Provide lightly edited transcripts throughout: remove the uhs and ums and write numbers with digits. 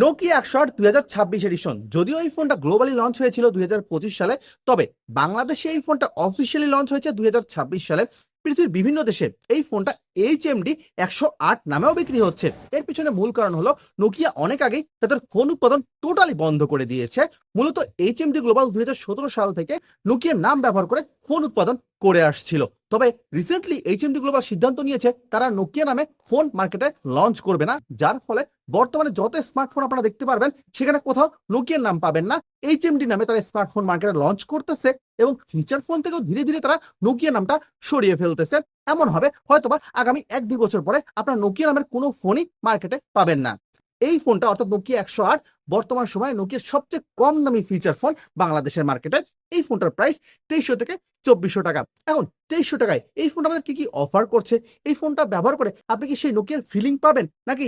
Nokia 108 2026 addition. যদিও এই ফোনটা গ্লোবালি লঞ্চ হয়েছিল 2025 সালে, তবে বাংলাদেশে এই ফোনটা অফিসিয়ালি লঞ্চ হয়েছে 2026 সালে। পৃথিবীর বিভিন্ন দেশে এই ফোনটা HMD 108 নামেও বিক্রি হচ্ছে। এর পিছনে মূল কারণ হলো নোকিয়া অনেক আগেই তাদের ফোন উৎপাদন টোটালি বন্ধ করে দিয়েছে। মূলত HMD গ্লোবাল 2017 সাল থেকে নোকিয়ার নাম ব্যবহার করে ফোন উৎপাদন করে আসছিল। তবে রিসেন্টলি HMD গ্লোবাল সিদ্ধান্ত নিয়েছে তারা নোকিয়া নামে ফোন মার্কেটে লঞ্চ করবে না, যার ফলে বর্তমানে যত স্মার্টফোন আপনারা দেখতে পারবেন সেখানে কোথাও নোকিয়ার নাম পাবেন না। HMD নামে তারা স্মার্টফোন মার্কেটে লঞ্চ করতেছে এবং ফিচার ফোন থেকেও ধীরে ধীরে তারা নোকিয়া নামটা সরিয়ে ফেলতেছে। এমন হবে হয়তোবা আগামী 1-2 বছর পরে আপনার নোকিয়া নামের কোনো ফোনই মার্কেটে পাবেন না। এই ফোনটা অর্থাৎ নোকিয়া 108 বর্তমান সময়ে নোকিয়ার সবচেয়ে কম দামি ফিচার ফোন বাংলাদেশের মার্কেটে। এই ফোনটার প্রাইস 2300 থেকে 2400 টাকা। এখন 2300 টাকায় এই ফোনটা আমাদের কি অফার করছে, এই ফোনটা ব্যবহার করে আপনি কি সেই নোকিয়ার ফিলিং পাবেন, নাকি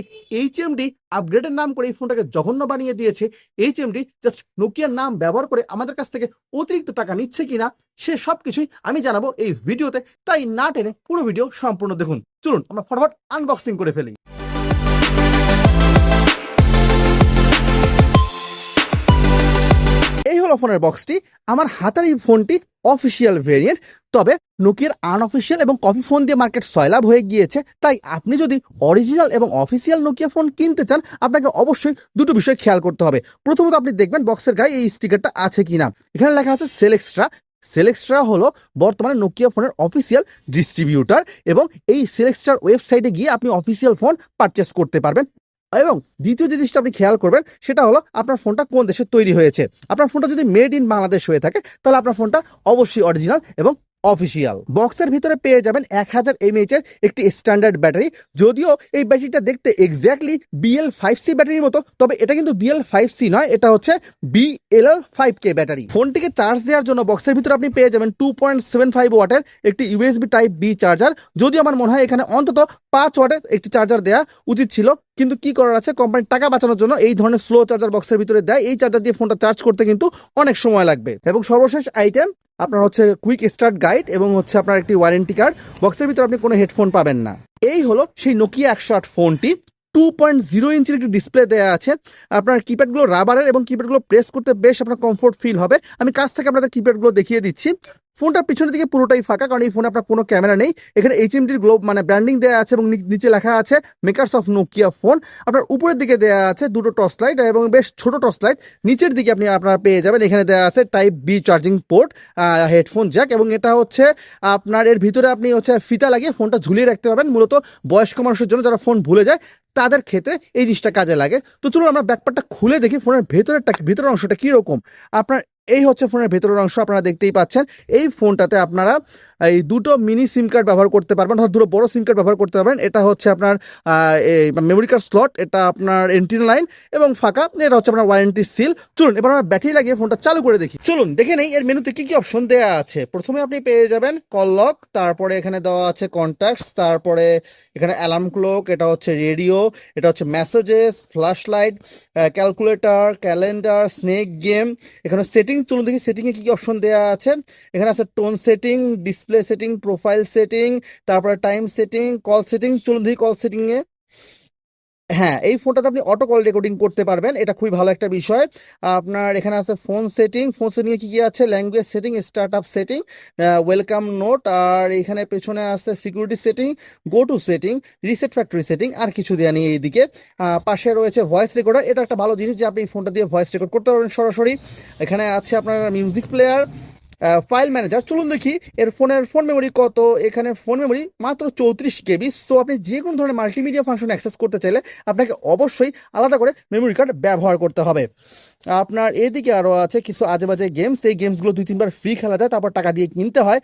HMD আপগ্রেডের নাম করে এই ফোনটাকে জঘন্য বানিয়ে দিয়েছে, HMD জাস্ট নোকিয়ার নাম ব্যবহার করে আমাদের কাছ থেকে অতিরিক্ত টাকা নিচ্ছে কিনা, সে সবকিছুই আমি জানাবো এই ভিডিওতে। তাই না টেনে পুরো ভিডিও সম্পূর্ণ দেখুন। চলুন আমরা ফটাফট আনবক্সিং করে ফেলি। এই হলো ফোনের বক্সটি। আমার হাতের এই ফোনটি অফিসিয়াল ভেরিয়েন্ট, তবে নোকিয়ার আনঅফিসিয়াল এবং কপি ফোন দিয়ে মার্কেট সয়লাভ হয়ে গিয়েছে। তাই আপনি যদি অরিজিনাল এবং অফিসিয়াল নোকিয়া ফোন কিনতে চান, আপনাকে অবশ্যই দুটো বিষয় খেয়াল করতে হবে। প্রথমত আপনি দেখবেন বক্সের গায়ে এই স্টিকারটা আছে কিনা। এখানে লেখা আছে সেলেক্সট্রা। সেলেক্সট্রা হলো বর্তমানে নোকিয়া ফোনের অফিসিয়াল ডিস্ট্রিবিউটার এবং এই সেলেক্সট্রার ওয়েবসাইটে গিয়ে আপনি অফিসিয়াল ফোন পারচেস করতে পারবেন। এবং দ্বিতীয় যে জিনিসটা আপনি খেয়াল করবেন সেটা হলো আপনার ফোনটা কোন দেশে তৈরি হয়েছে। আপনার ফোনটা যদি মেড ইন বাংলাদেশ হয়ে থাকে তাহলে আপনার ফোনটা অবশ্যই অরিজিনাল এবং অফিসিয়াল। বক্সের ভিতরে পেয়ে যাবেন 1000 mAh এর একটি স্ট্যান্ডার্ড ব্যাটারি। যদিও এই ব্যাটারিটা দেখতে এক্স্যাক্টলি BL5C ব্যাটারির মতো, তবে এটা কিন্তু BL5C নয়, এটা হচ্ছে BLL5K ব্যাটারি। ফোনটিকে চার্জ দেওয়ার জন্য বক্সের ভিতরে আপনি পেয়ে যাবেন 2.75 ওয়াটের একটি USB টাইপ B চার্জার। যদিও আমার মনে হয় এখানে অন্তত 5 ওয়াটের একটি চার্জার দেওয়া উচিত ছিল, কিন্তু কি করার আছে, কোম্পানির টাকা বাঁচানোর জন্য এই ধরনের স্লো চার্জার বক্সের ভিতরে দেয়। এই চার্জার দিয়ে ফোনটা চার্জ করতে কিন্তু অনেক সময় লাগবে। এবং সর্বশেষ আইটেম আপনার হচ্ছে কুইক স্টার্ট গাইড এবং হচ্ছে আপনার একটি ওয়ারেন্টি কার্ড। বক্সের ভিতরে আপনি কোনো হেডফোন পাবেন না। এই হলো সেই নোকিয়া 108 ফোনটি। 2.0 ইঞ্চির একটি ডিসপ্লে দেওয়া আছে। আপনার কিপ্যাডগুলো রাবারের এবং কিপ্যাডগুলো প্রেস করতে বেশ আপনার কমফোর্ট ফিল হবে। আমি কাছ থেকে আপনাদের কিপ্যাডগুলো দেখিয়ে দিচ্ছি। ফোনটার পিছনের দিকে পুরোটাই ফাঁকা, কারণ এই ফোনে আপনার কোনো ক্যামেরা নেই। এখানে HMD গ্লোব মানে ব্র্যান্ডিং দেওয়া আছে এবং নিচে লেখা আছে মেকার্স অফ নোকিয়া ফোন। আপনার উপরের দিকে দেওয়া আছে দুটো টর্চ লাইট এবং বেশ ছোট টর্চ লাইট। নিচের দিকে আপনি আপনারা পেয়ে যাবেন এখানে দেওয়া আছে type B charging port, headphone Jack, এবং এটা হচ্ছে আপনার এর ভিতরে আপনি হচ্ছে ফিতা লাগিয়ে ফোনটা ঝুলিয়ে রাখতে পারবেন। মূলত বয়স্ক মানুষের জন্য যারা ফোন ভুলে যায় তাদের ক্ষেত্রে এই জিনিসটা কাজে লাগে। তো চলুন আমরা ব্যাকপার্টটা খুলে দেখি ফোনের ভেতরের অংশটা কীরকম। আপনার এই হচ্ছে ফোনের ভেতরের অংশ, আপনারা দেখতেই পাচ্ছেন। এই ফোনটাতে আপনারা এই দুটো মিনি সিম কার্ড ব্যবহার করতে পারবেন, অর্থাৎ দুটো বড় সিম কার্ড ব্যবহার করতে পারবেন। এটা হচ্ছে আপনার মেমোরি কার্ড স্লট, এটা আপনার এন্টিনা লাইন এবং ফাঁকা, এটা হচ্ছে আপনার ওয়ারেন্টি সিল। চলুন এবার আমরা ব্যাটারি লাগিয়ে ফোনটা চালু করে দেখি। চলুন দেখে নেই এর মেনুতে কি কি অপশন দেওয়া আছে। প্রথমে আপনি পেয়ে যাবেন কল লক, তারপরে এখানে দেওয়া আছে কন্ট্যাক্টস, তারপরে এখানে অ্যালার্ম ক্লক, এটা হচ্ছে রেডিও, এটা হচ্ছে messages, flash light, calculator, calendar, snake game. এখানে সেটিং, চলুন দেখি সেটিংয়ে কি কি অপশন দেওয়া আছে। এখানে আছে tone setting, display setting, profile setting, তারপরে টাইম সেটিং, কল সেটিং। চলুন দেখি কল সেটিংয়ে। হ্যাঁ, এই ফোনটাতে আপনি অটো কল রেকর্ডিং করতে পারবেন, এটা খুবই ভালো একটা বিষয়। আপনার এখানে আছে ফোন সেটিং, ফোন সেটিংয়ে কি কি আছে, language setting, start up setting, welcome note, আর এখানে পেছনে আছে security setting, go to setting, reset factory setting, আর কিছু দেওয়া নেই এইদিকে। পাশে রয়েছে ভয়েস রেকর্ডার, এটা একটা ভালো জিনিস যে আপনি ফোনটা দিয়ে ভয়েস রেকর্ড করতে পারবেন সরাসরি। এখানে আছে আপনার মিউজিক প্লেয়ার, ফাইল ম্যানেজার। চলুন দেখি এর ফোনের ফোন মেমোরি কত। এখানে ফোন মেমোরি মাত্র 34 KB। সো আপনি যে কোনো ধরনের মাল্টিমিডিয়া ফাংশন অ্যাক্সেস করতে চাইলে আপনাকে অবশ্যই আলাদা করে মেমোরি কার্ড ব্যবহার করতে হবে। আপনার এদিকে আরও আছে কিছু আজে বাজে গেমস। এই গেমসগুলো 2-3 বার ফ্রি খেলা যায়, তারপর টাকা দিয়ে কিনতে হয়।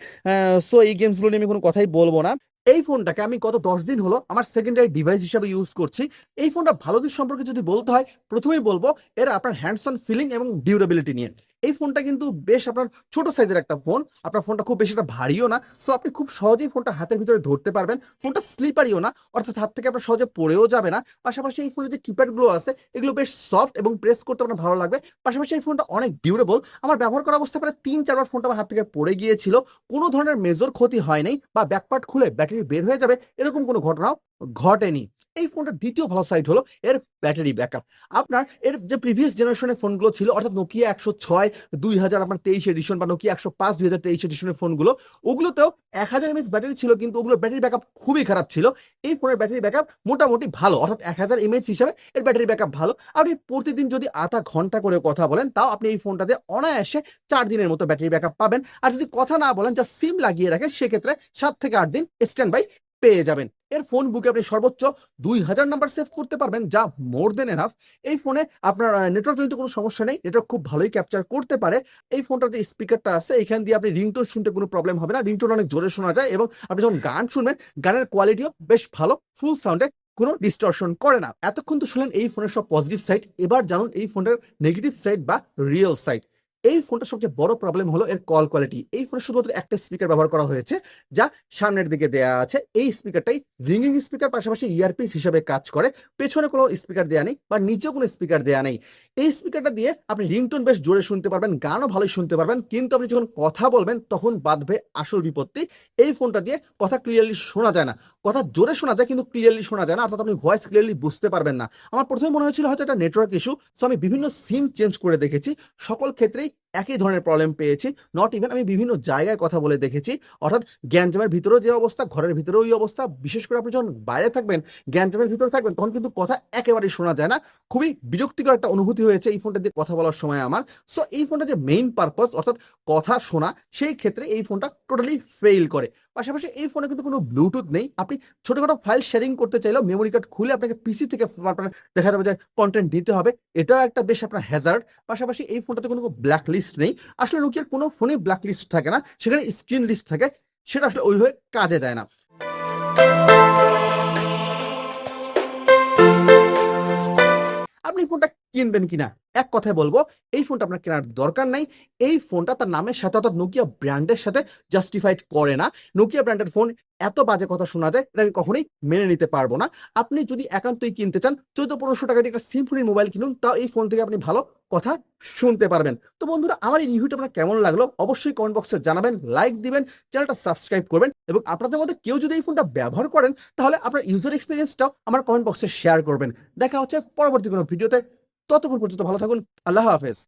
সো এই গেমসগুলো নিয়ে আমি কোনো কথাই বলবো না। এই ফোনটাকে আমি গত 10 দিন হলো আমার সেকেন্ডারি ডিভাইস হিসাবে ইউজ করছি। এই ফোনটা ভালো দিক সম্পর্কে যদি বলতে হয়, প্রথমেই বলবো এর আপনার হ্যান্ডস অন ফিলিং এবং ডিউরেবিলিটি নিয়ে। এই ফোনটা কিন্তু বেশ আপনার ছোট সাইজের একটা ফোন, আপনার ফোনটা খুব বেশি একটা ভারীও না। সো আপনি খুব সহজেই ফোনটা হাতের ভিতরে ধরতে পারবেন। ফোনটা স্লিপারিও না, অর্থাৎ হাত থেকে আপনার সহজে পড়েও যাবে না। পাশাপাশি এই ফোনের যে কিপ্যাডগুলো আছে এগুলো বেশ সফট এবং প্রেস করতে আপনার ভালো লাগবে। পাশাপাশি এই ফোনটা অনেক ডিউরেবল। আমার ব্যবহার করা অবস্থায় প্রায় 3-4 বার ফোনটা আমার হাত থেকে পড়ে গিয়েছিল, কোনো ধরনের মেজর ক্ষতি হয় নাই বা ব্যাকপার্ট খুলে ব্যাটারি বের হয়ে যাবে এরকম কোনো ঘটনাও ঘটেনি। এই ফোনটার দ্বিতীয় ভালো সাইড হলো এর ব্যাটারি ব্যাকআপ। আপনার এর যে প্রিভিয়াস জেনারেশনের ফোনগুলো ছিল অর্থাৎ নোকিয়া 106 2000 আপনার 23 এডিশন বা নোকিয়া 105 2023 এডিশনের ফোনগুলো, ওগুলোতেও 1000 এমএএইচ ব্যাটারি ছিল কিন্তু ওগুলোর ব্যাটারি ব্যাকআপ খুবই খারাপ ছিল। এই ফোনের ব্যাটারি ব্যাকআপ মোটামুটি ভালো, অর্থাৎ 1000 এমএএইচ হিসাবে এর ব্যাটারি ব্যাকআপ ভালো। আপনি প্রতিদিন যদি আধা ঘন্টা করে কথা বলেন তাও আপনি এই ফোনটাতে অনায়াসে 4 দিনের মতো ব্যাটারি ব্যাকআপ পাবেন। আর যদি কথা না বলেন, যা সিম লাগিয়ে রাখেন, সেক্ষেত্রে 7 থেকে 8 দিন স্ট্যান্ড বাই পেয়ে যাবেন। এর ফোন বুকে আপনি সর্বোচ্চ 2000 নাম্বার সেভ করতে পারবেন, যা মোর দেন এনাফ। এই ফোনে আপনার নেটওয়ার্ক জনিত কোনো সমস্যা নেই, নেটওয়ার্ক খুব ভালোই ক্যাপচার করতে পারে। এই ফোনটার যে স্পিকারটা আছে এখান দিয়ে আপনি রিংটোন শুনতে কোনো প্রবলেম হবে না, রিংটোন অনেক জোরে শোনা যায় এবং আপনি যখন গান শুনবেন গানের কোয়ালিটিও বেশ ভালো, ফুল সাউন্ডে কোনো ডিস্টরশন করে না। এতক্ষণ তো শুনলেন এই ফোনের সব পজিটিভ সাইড, এবার জানুন এই ফোনের নেগেটিভ সাইড বা রিয়েল সাইড। এই ফোনটার সবচেয়ে বড় প্রবলেম হলো এর কল কোয়ালিটি। এই ফোনে শুধুমাত্র একটা স্পিকার ব্যবহার করা হয়েছে, যা সামনের দিকে দেয়া আছে। এই স্পিকারটাই রিংিং স্পিকার, পাশাপাশি ইয়ারপিস হিসেবে কাজ করে। পেছনে কোনো স্পিকার দেয়া নেই বা নিচেও কোনো স্পিকার দেয়া নেই। এই স্পিকারটা দিয়ে আপনি রিংটোন বেশ জোরে শুনতে পারবেন, গানও ভালোই শুনতে পারবেন, কিন্তু আপনি যখন কথা বলবেন তখন বাঁধবে আসল বিপত্তি। এই ফোনটা দিয়ে কথা ক্লিয়ারলি শোনা যায় না, কথা জোরে শোনা যায় কিন্তু ক্লিয়ারলি শোনা যায় না, অর্থাৎ আপনি ভয়েস ক্লিয়ারলি বুঝতে পারবেন না। আমার প্রথমে মনে হয়েছিল হয়তো এটা নেটওয়ার্ক ইস্যু, সো আমি বিভিন্ন সিম চেঞ্জ করে দেখেছি, সকল ক্ষেত্রেই একই ধরনের প্রবলেম পেয়েছি। নট ইভেন আমি বিভিন্ন জায়গায় কথা বলে দেখেছি, অর্থাৎ গ্যাঞ্জামের ভিতরেও যে অবস্থা, ঘরের ভিতরেও ওই অবস্থা। বিশেষ করে আপনি যখন বাইরে থাকবেন, গ্যাঞ্জামের ভিতরে থাকবেন, তখন কিন্তু কথা একেবারেই শোনা যায় না। খুবই বিরক্তিকর একটা অনুভূতি হয়েছে এই ফোনটা দিয়ে কথা বলার সময় আমার। সো এই ফোনটা যে মেইন পারপাস অর্থাৎ কথা শোনা, সেই ক্ষেত্রে এই ফোনটা টোটালি ফেইল করে। পাশাপাশি এই ফোনে কিন্তু কোনো ব্লুটুথ নেই। আপনি ছোটখাটো ফাইল শেয়ারিং করতে চাইলেও মেমোরি কার্ড খুলে আপনাকে পিসি থেকে আপনার দেখা যাবে যে কন্টেন্ট নিতে হবে, এটাও একটা বেশ আপনার হ্যাজার্ড। পাশাপাশি এই ফোনটাতে কোনো ব্ল্যাক লিস্ট নেই। আসলে নোকিয়ার কোনো ফোনে ব্ল্যাক লিস্ট থাকে না, সেখানে স্ক্রিন লিস্ট থাকে, সেটা আসলে ওইভাবে কাজে দেয় না। আপনি ফোনটা কিনবেন কিনা, এক কথায় বলবো এই ফোনটা আপনার কেনার দরকার নাই। এই ফোনটা তার নামের সাথে অর্থাৎ নোকিয়া ব্র্যান্ডের সাথে জাস্টিফাইড করে না। নোকিয়া ব্র্যান্ডের ফোন এত বাজে কথা শোনা যায়, এটা আমি কখনোই মেনে নিতে পারবো না। আপনি যদি একান্তই কিনতে চান 1400-1500 টাকা দিয়ে একটা সিম্ফনি মোবাইল কিনুন, তাও এই ফোন থেকে আপনি ভালো কথা শুনতে পারবেন। তো বন্ধুরা, আমার এই রিভিউটা আপনার কেমন লাগলো অবশ্যই কমেন্ট বক্সে জানাবেন, লাইক দিবেন, চ্যানেলটা সাবস্ক্রাইব করবেন এবং আপনাদের মধ্যে কেউ যদি এই ফোনটা ব্যবহার করেন তাহলে আপনার ইউজার এক্সপিরিয়েন্সটাও আমার কমেন্ট বক্সে শেয়ার করবেন। দেখা হচ্ছে পরবর্তী কোনো ভিডিওতে, ততক্ষণ পর্যন্ত ভালো থাকুন। আল্লাহ হাফেজ।